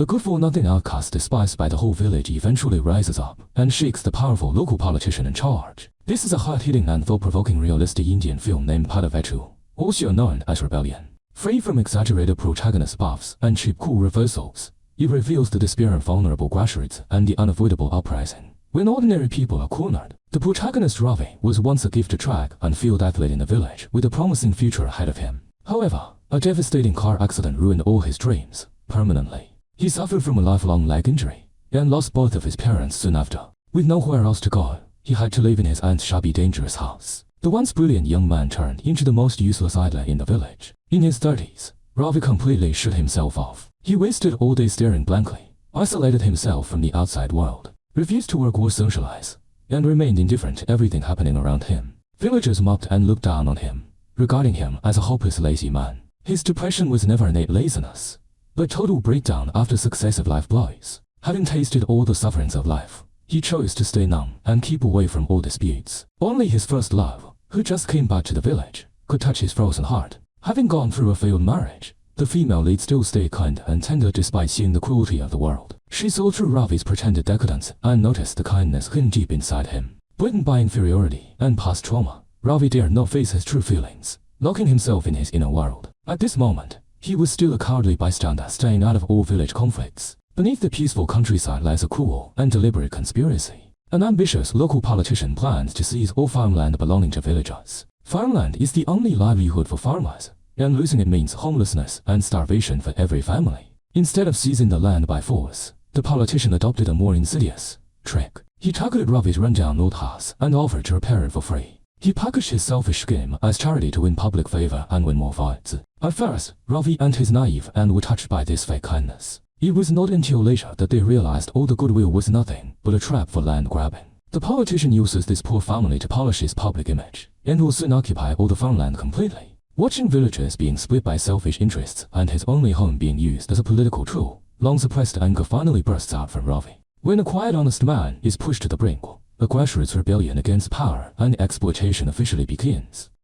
A good-for-nothing outcast despised by the whole village eventually rises up and shakes the powerful local politician in charge. This is a hard-hitting and thought-provoking realistic Indian film named Padavettu, also known as Rebellion. Free from exaggerated protagonist buffs and cheap cool reversals, it reveals the despair of vulnerable grassroots and the unavoidable uprising. When ordinary people are cornered, the protagonist Ravi was once a gifted track and field athlete in the village with a promising future ahead of him. However, a devastating car accident ruined all his dreams, permanently. He suffered from a lifelong leg injury and lost both of his parents soon after. With nowhere else to go, he had to live in his aunt's shabby, dangerous house. The once brilliant young man turned into the most useless idler in the village. In his 30s, Ravi completely shut himself off. He wasted all day staring blankly, isolated himself from the outside world, refused to work or socialize, and remained indifferent to everything happening around him. Villagers mocked and looked down on him, regarding him as a hopeless lazy man. His depression was never innate laziness, but total breakdown after successive life blows. Having tasted all the sufferings of life, he chose to stay numb and keep away from all disputes. Only his first love, who just came back to the village, could touch his frozen heart. Having gone through a failed marriage, the female lead still stayed kind and tender despite seeing the cruelty of the world. She saw through Ravi's pretended decadence and noticed the kindness hidden deep inside him. Burdened by inferiority and past trauma, Ravi dared not face his true feelings, locking himself in his inner world. At this moment, he was still a cowardly bystander staying out of all village conflicts. Beneath the peaceful countryside lies a cruel and deliberate conspiracy. An ambitious local politician plans to seize all farmland belonging to villagers. Farmland is the only livelihood for farmers, and losing it means homelessness and starvation for every family. Instead of seizing the land by force, the politician adopted a more insidious trick. He targeted Ravi's rundown old house and offered to repair it for free. He packaged his selfish scheme as charity to win public favor and win more votes. At first, Ravi and his naive and were touched by this fake kindness. It was not until later that they realized all the goodwill was nothing but a trap for land grabbing. The politician uses this poor family to polish his public image, and will soon occupy all the farmland completely. Watching villages being split by selfish interests and his only home being used as a political tool, long-suppressed anger finally bursts out from Ravi. When a quiet, honest man is pushed to the brink, a grassroots rebellion against power and exploitation officially begins.